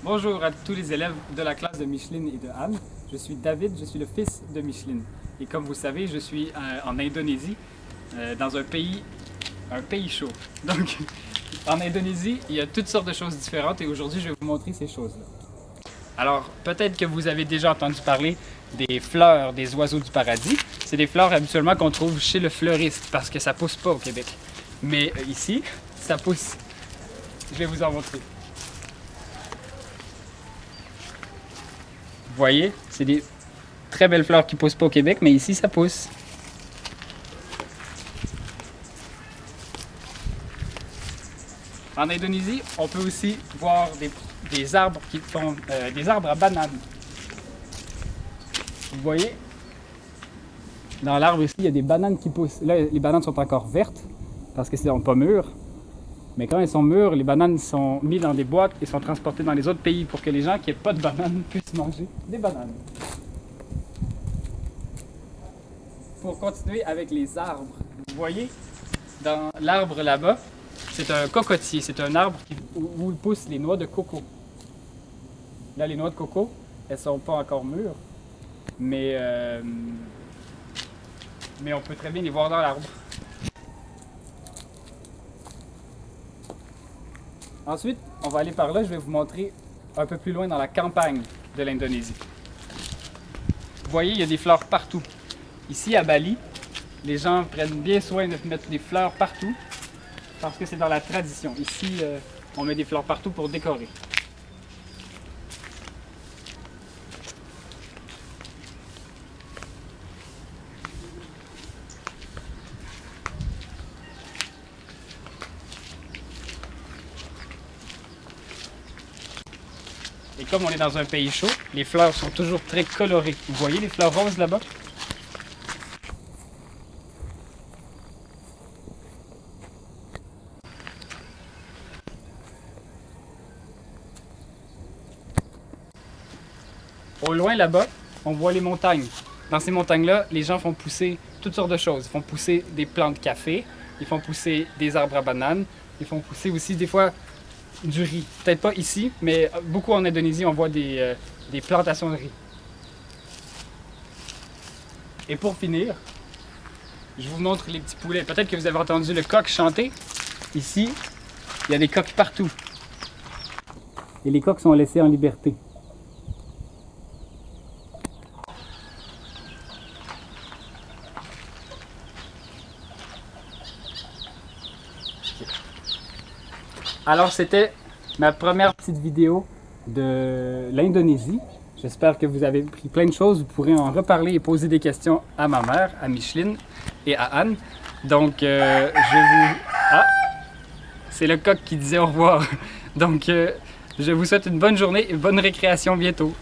Bonjour à tous les élèves de la classe de Micheline et de Anne. Je suis David, je suis le fils de Micheline. Et comme vous savez, je suis en Indonésie, dans un pays chaud. Donc, en Indonésie, il y a toutes sortes de choses différentes et aujourd'hui, je vais vous montrer ces choses-là. Alors, peut-être que vous avez déjà entendu parler des fleurs des oiseaux du paradis. C'est des fleurs habituellement qu'on trouve chez le fleuriste parce que ça pousse pas au Québec. Mais ici, ça pousse. Je vais vous en montrer. Vous voyez, c'est des très belles fleurs qui poussent pas au Québec, mais ici, ça pousse. En Indonésie, on peut aussi voir des arbres qui font des arbres à bananes. Vous voyez, dans l'arbre ici, il y a des bananes qui poussent. Là, les bananes sont encore vertes parce qu'elles ne sont pas mûres. Mais quand elles sont mûres, les bananes sont mises dans des boîtes et sont transportées dans les autres pays pour que les gens qui n'aient pas de bananes puissent manger des bananes. Pour continuer avec les arbres, vous voyez, dans l'arbre là-bas, c'est un cocotier, c'est un arbre où poussent les noix de coco. Là, les noix de coco, elles ne sont pas encore mûres, mais on peut très bien les voir dans l'arbre. Ensuite, on va aller par là, je vais vous montrer un peu plus loin dans la campagne de l'Indonésie. Vous voyez, il y a des fleurs partout. Ici, à Bali, les gens prennent bien soin de mettre des fleurs partout parce que c'est dans la tradition. Ici, on met des fleurs partout pour décorer. Et comme on est dans un pays chaud, les fleurs sont toujours très colorées. Vous voyez les fleurs roses là-bas? Au loin là-bas, on voit les montagnes. Dans ces montagnes-là, les gens font pousser toutes sortes de choses. Ils font pousser des plants de café, ils font pousser des arbres à bananes, ils font pousser aussi des fois du riz. Peut-être pas ici, mais beaucoup en Indonésie, on voit des plantations de riz. Et pour finir, je vous montre les petits poulets. Peut-être que vous avez entendu le coq chanter. Ici, il y a des coqs partout. Et les coqs sont laissés en liberté. Alors, c'était ma première petite vidéo de l'Indonésie. J'espère que vous avez pris plein de choses. Vous pourrez en reparler et poser des questions à ma mère, à Micheline et à Anne. Donc, Ah! C'est le coq qui disait au revoir. Donc, je vous souhaite une bonne journée et bonne récréation bientôt.